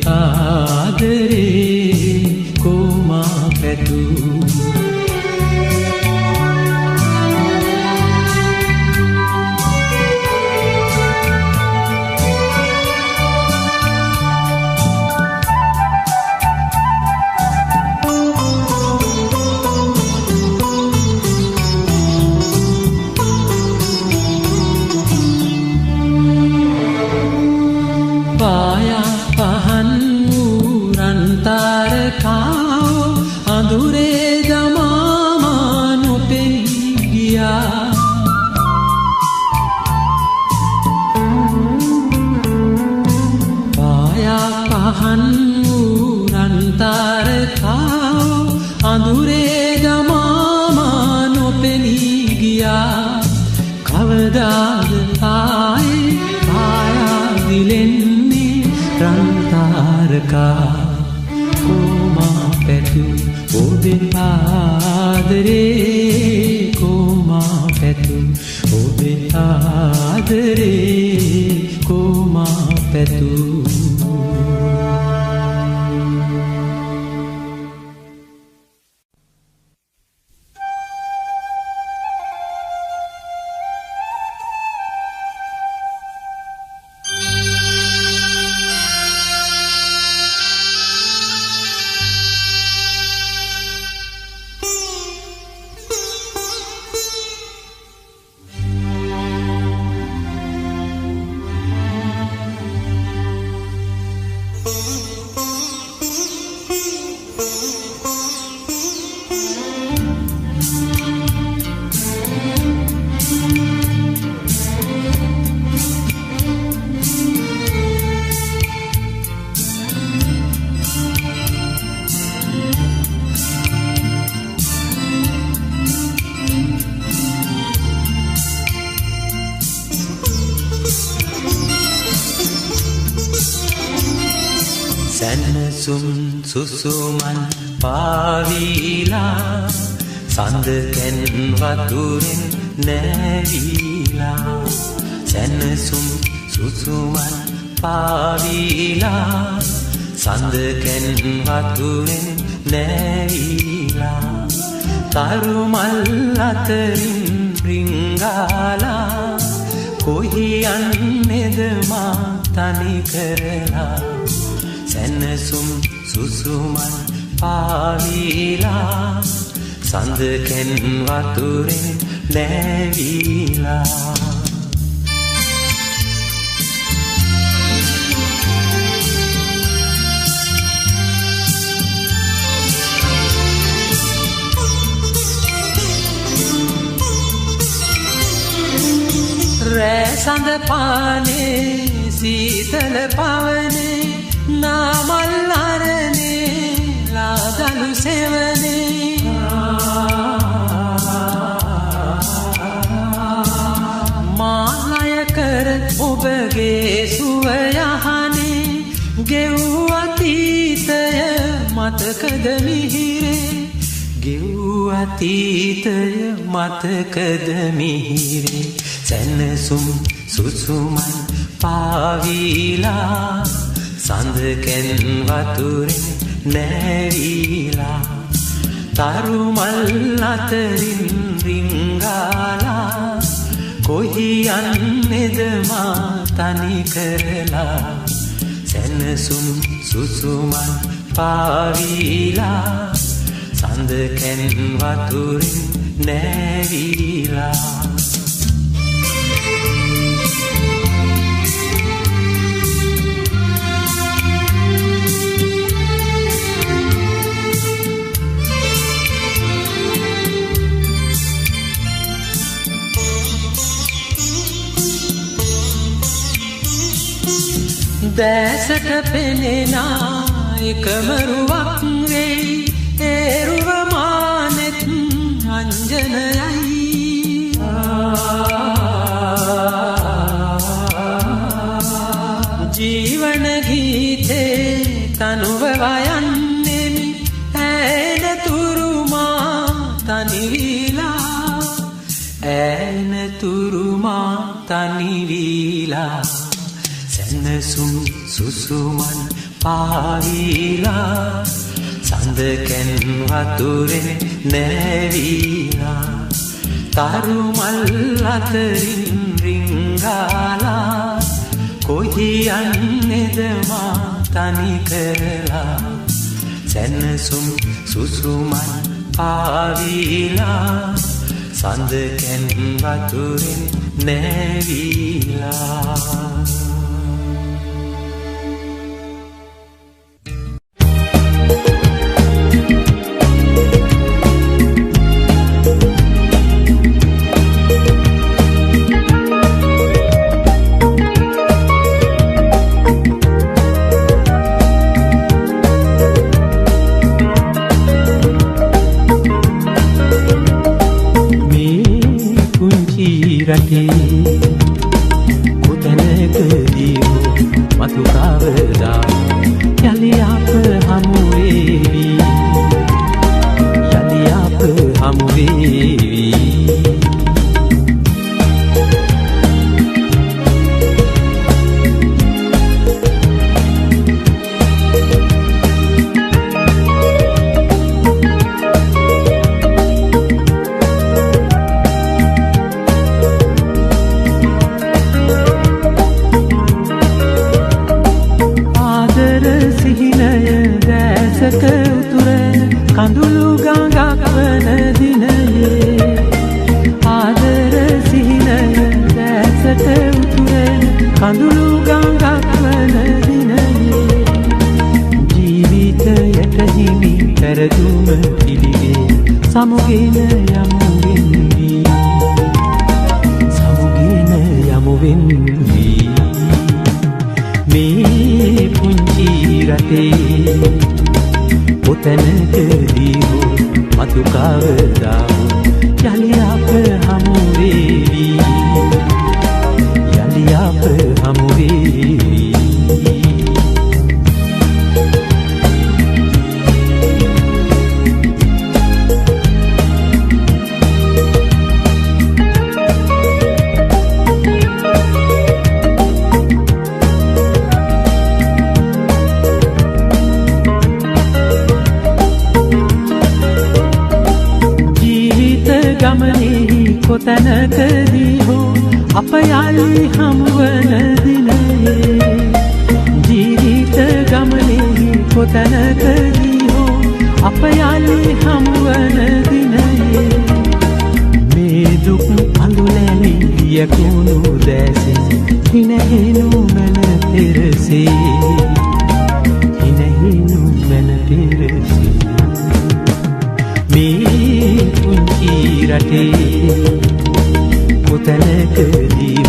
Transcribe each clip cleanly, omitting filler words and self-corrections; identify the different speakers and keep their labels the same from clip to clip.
Speaker 1: ආදරේ comma පැතූ comma පැතූ ඔබේ ආදරේ කොමා පැතූ ඔබේ ආදරේ කොමා පැතූ සුසුමන් පාවිලා සඳකෙන් වතුරෙන් නැවිලා සැනසුම් සුසුමන් පාවිලා සඳකෙන් වතුරෙන් නැවිලා තරුමල් අතරින් රිංගාලා කොහි යන්නේද මා තනි කරලා සැනසුම් සුසුමන් පාවිලා සඳකෙන් වතුරෙන් නැවිලා රෑ සඳ පානේ සීතල පවනේ නාමල් අරනේ ලාදලු සෙවනේ මාලය කර ඔබගේ සුව යහනේ ගෙව් අතීතය මතකද මිහිරේ ගෙව් අතීතය මතකද මිහිරේ සැනසුම් සුසුමන් පාවිලා සඳකෙන් වතුරෙන් නැවිලා තරුමල් අතරින් රිංගාලා කොහි යන්නේද මා තනි කරලා සැනසුම් සුසුමන් පාවිලා සඳකෙන් වතුරෙන් නැවිලා දැසට පෙනෙනා එකමරුවක් වෙයි ඒරුව මානෙත් අංජනයයි ජීවන ගීතේ තනුව වයන්නෙමි ඇනතුරුමා තනිවිලා ඇනතුරුමා තනිවිලා සැනසුම් සුසුමන් පාවිලා සඳකැන් වතුරෙන් නැවිලා තරුමල් අතරින් රිංගාලා කොහි යන්නේද මා තනි කරලා සැනසුම් සුසුමන් පාවිලා සඳකැන් වතුරෙන් නැවිලා කොතැනකදී මතු කවදා යලි අප හමු වේවි යලි අප හමු වේවි කඳුළු ගඟක් වන දිනයේ ආදර සිහිනය දැසට උතුරන කඳුළු ගඟක් වන දිනයේ ජීවිතයට හිමි පෙරදුම පිළිවේ සමුගෙන යමු වෙන්වී සමුගෙන යමු වෙන්වී මේ පුංචි රටේ කොතැනකදී හෝ මතු කවදා යලි අප හමු වේවි යලි අප හමු වේවි ගමනේ කොතැනකදී හෝ අප යලි හමුවන දිනයේ ජීවිත ගමනේ කොතැනකදී හෝ අප යලි හමුවන දිනයේ මේ දුක් අඳුලැලි යකුණු දැසේ හිනහිනු මන පෙරසේ හිනහිනු මන පෙරසේ මේ පුංචි රටේ කොතැනකදී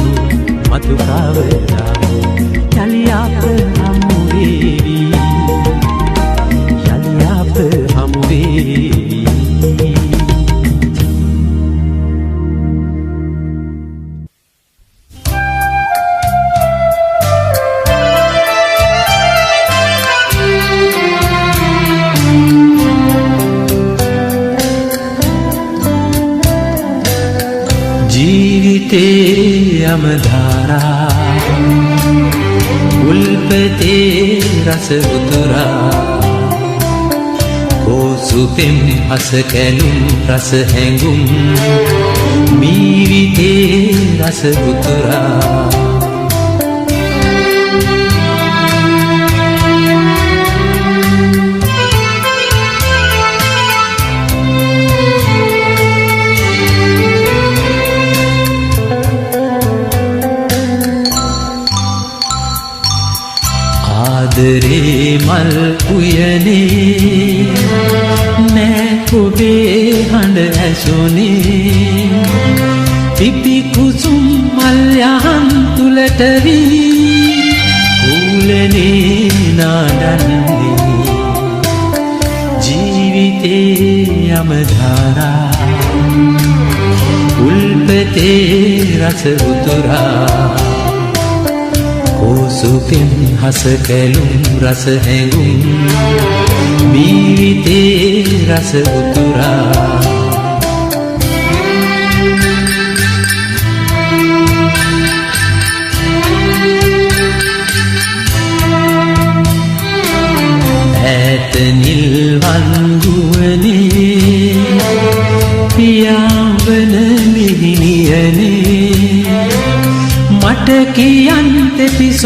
Speaker 1: මතු කවදා යලි අප හමු වේවි යලි අප හමු වේවි ජීවිතේ යමධාරා උල්පතේ රස උතුරා කෝසුපෙම් හස කැලුම් රස හැඟුම් මීවිතේ රස උතුරා ආදරේ මල් උයනේ නෑ ඔබේ හඬ ඇසුනේ පිපි කුසුම් මල් යහන් තුලට වී කුලනේ නාඩන්නේ ජීවිතේ යමධාරා උල්පතේ රස උතුරා කෝසුපෙන් හස කැලුම් රස හැඟුම් මීවිතේ රස උතුරා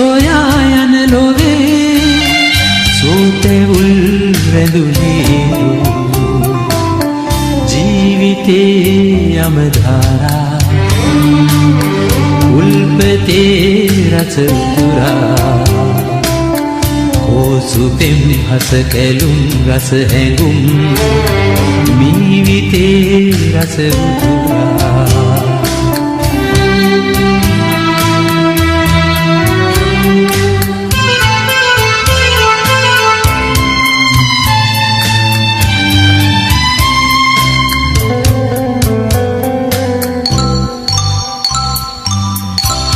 Speaker 1: සොයා යන ලොවේ සෝතෙවුල් රැඳුනේ ජීවිතේ යමධාරා උල්පතේ රස උතුරා කෝසු පෙම්හස කැලුම් රස හැඟුම් මීවිතේ රස උතුරා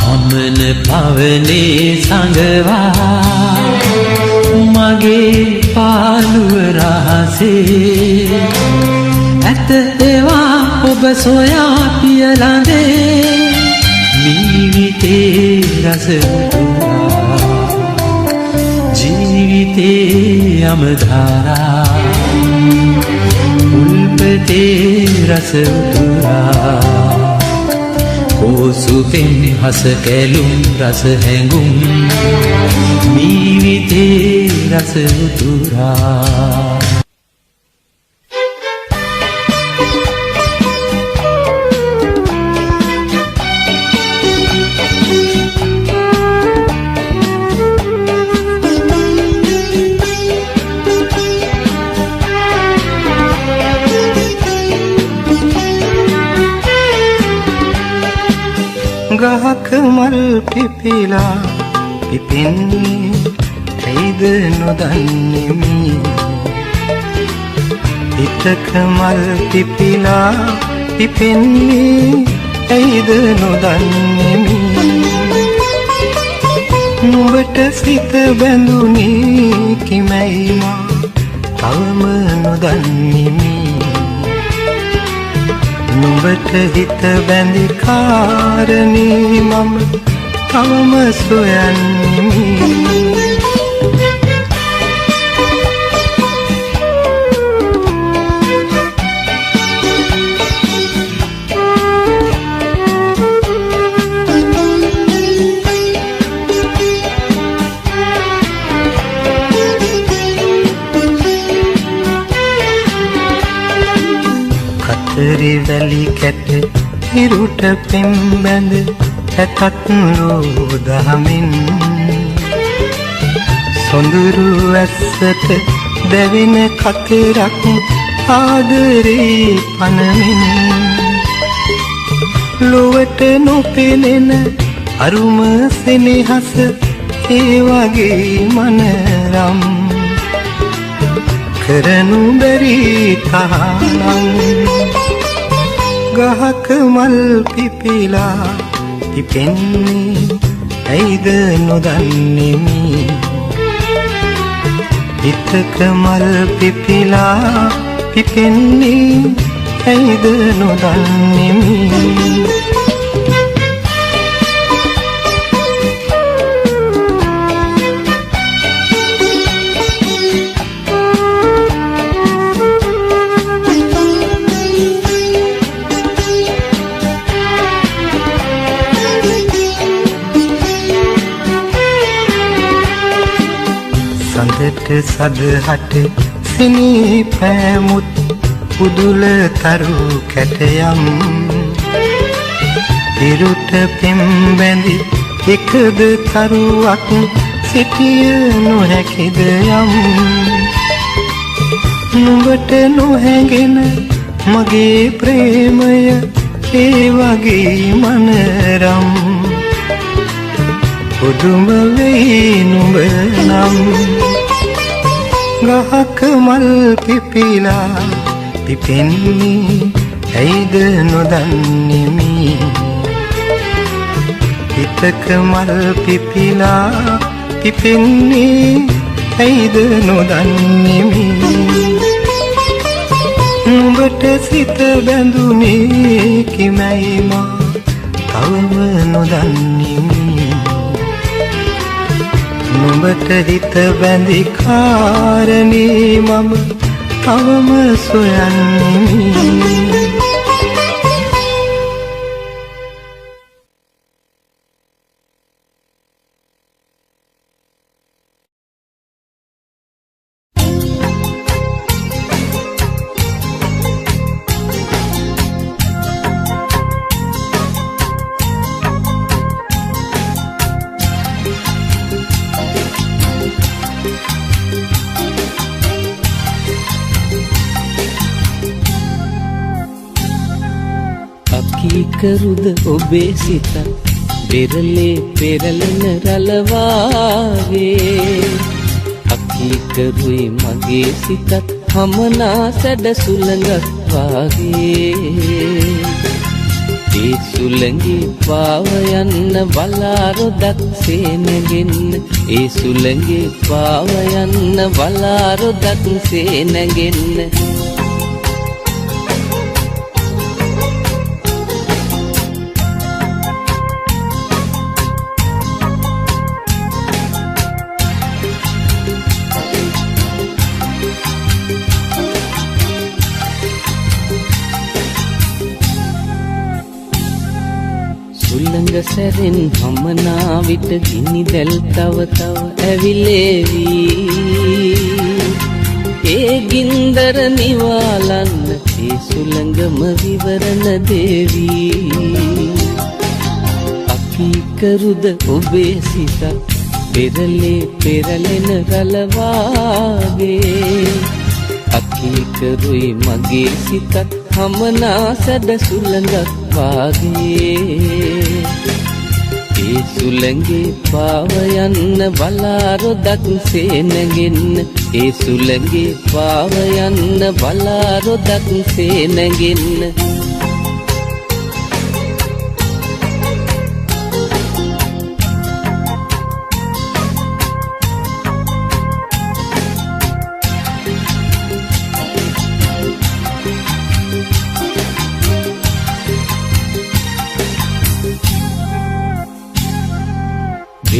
Speaker 1: අමන පවනේ සඟවා මගේ පාළුව රහසේ ඇත ඒවා ඔබ සොයා පියලඳේ ජීවිතේ රස උතුරා ජීවිතේ යමධාරා උල්පතේ රස උතුරා කෝසු පෙම්හස කැලුම් රස හැඟුම් ජීවිතේ රස උතුරා
Speaker 2: ගහක මල් පිපිලා පිපෙන්නේ ඇයිද නොදන්නෙමි හිතක මල් පිපිලා පිපෙන්නේ ඇයිද නොදන්නෙමි නුඹට සිත බැඳුනේ කිමැයි මා තවම නොදන්නෙමි නුඹට හිත බැඳි කාරණේ මම තවම සොයන්නෙමි කතරි වැලි කැට හිරුට පෙම් බැඳ ඇතත් ලෝදහමින් සොඳුරු ඇස්සට දැවෙන කතරක් ආදරේ පනමින් ලොවට නොපෙනෙන අරුම සෙනෙහස ඒ වගේ මනරම් කරනු බැරි තහනම් ගහක මල් පිපිලා පිපෙන්නේ ඇයිද නොදන්නෙමි හිතක මල් පිපිලා පිපෙන්නේ ඇයිද නොදන්නෙමි සඳට සදහට සිනී පෑමුත් පුදුල තරු කැටයම් ඉරුට පෙම් බැඳි එකද තරුවක් සිටිය නොහැකිද යම් නුඹට නොහැඟෙන මගේ ප්‍රේමය ඒ වගේ මනරම් පුදුම වෙයි නුඹ නම් ගහක මල් පිපිලා පිපෙන්නේ ඇයිද නොදන්නෙමි හිතක මල් පිපිලා පිපෙන්නේ ඇයිද නොදන්නෙමි නුඹට සිත බැඳුනේ කිමැයි මා තවම නොදන්නෙමි නුඹට හිත බැඳි කාරණේ මම තවම සොයන්නෙමි
Speaker 1: අකීකරුද ඔබේ සිත පෙරලේ පෙරලෙන රළවාගේ අකීකරුයි මගේ සිතත් හමනා සැඩ සුළඟක් වාගේ ඒ සුළඟේ පාව යන්න බලාරොදක් සේනගෙන්න ඒ සුළඟේ පාව යන්න බලාරොදක් සේනගෙන්න සුළඟ සැරෙන් හමනා විට ගිනි දැල් තව තව ඇවිලේවි ඒ ගින්දර නිවාලන්න ඒ සුළඟම විවරණ දේවි අකීකරුද ඔබේ සිතත් පෙරලේ පෙරලෙන රළවාගේ අකීකරුයි මගේ සිතත් හමනා සැඩ සුළඟක් වාගේ ඒ සුළඟේ පාව යන්න බලාරොදක් සේනගෙන්න ඒ සුළඟේ පාව යන්න බලාරොදක් සේනගෙන්න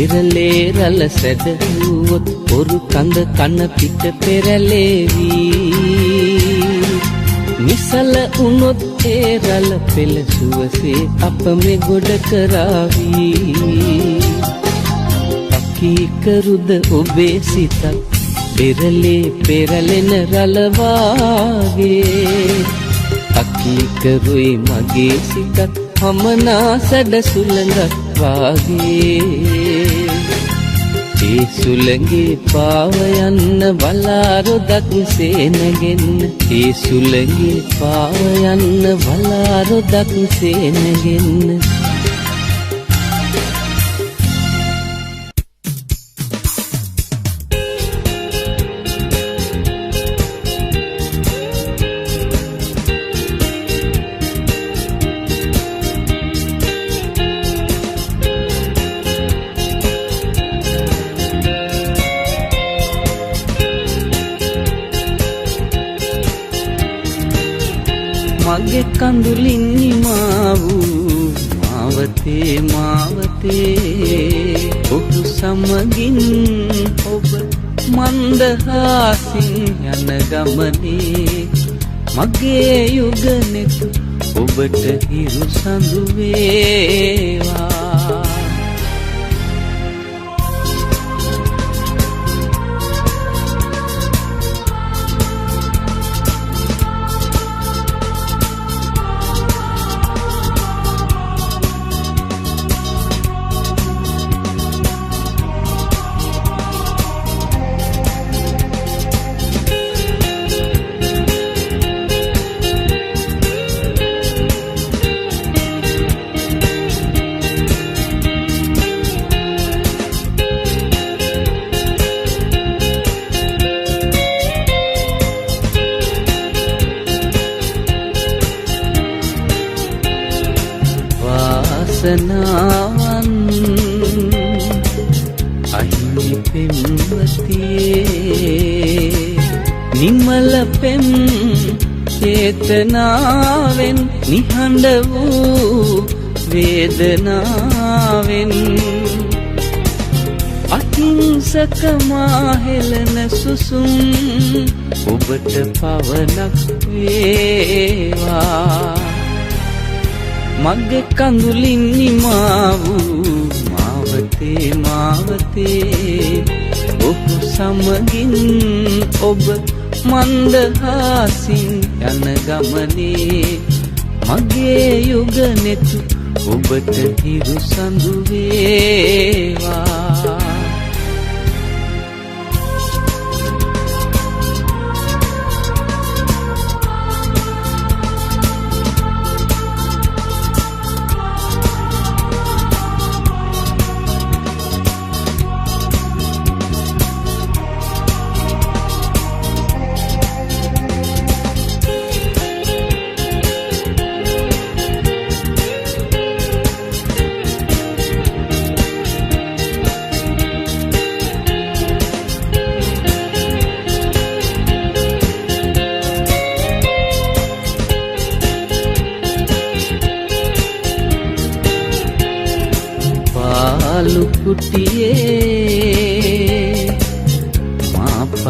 Speaker 1: පෙරලේ රළ සැදහුවොත් පොරු කඳ කන පිට පෙරලේවි නිසල උනොත් ඒ රළ පෙළ සුවසේ අප මේ ගොඩ කරාවි අකීකරුද ඔබේ සිතත් පෙරලේ පෙරලෙන රළ වාගේ අකීකරුයි මගේ සිතත් හමනා සැඩ සුළඟක් වාගේ ඒ සුළඟේ පාව යන්න බලාරොදක් සේනගෙන්න ඒ සුළඟේ පාව යන්න බලාරොදක් සේනගෙන්න මගේ කඳුලින් නිමා වූ මාවතේ මාවතේ ඔහු සමගින් ඔබ මන්දහාසින් යන ගමනේ මගේ යුගනෙතු ඔබට හිරු සඳු වේවා වාසනාවන් අහිමි පෙම්වතියේ නිමල පෙම් චේතනාවෙන් නිහඬ වූ වේදනාවෙන් අහිංසක මාහෙලන සුසුම් ඔබට පවනක් වේවා මගේ කඳුලින් නිමා වූ මාවතේ මාවතේ ඔහු සමගින් ඔබ මන්දහාසින් යන ගමනේ මගේ යුගනෙතු ඔබට හිරු සඳු වේවා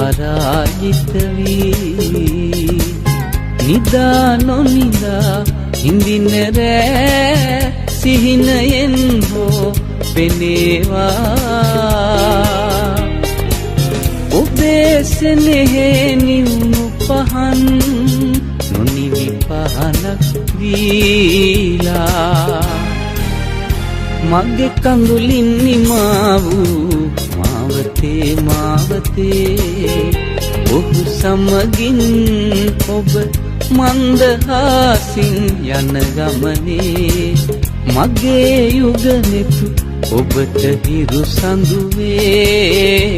Speaker 1: පරාජිත වී නිදා නොනිදා හිඳින රෑ සිහිනයෙන් හෝ පෙනේවා ඔබේ සෙනෙහේ නිවුණු පහන් නොනිවි පහනක් වීලා මගේ කඳුලින් නිමා වූ මාවතේ මාවතේ ඔහු සමගින් ඔබ මන්දහාසින් යන ගමනේ මගේ යුගනෙතු ඔබට හිරු සඳු වේවා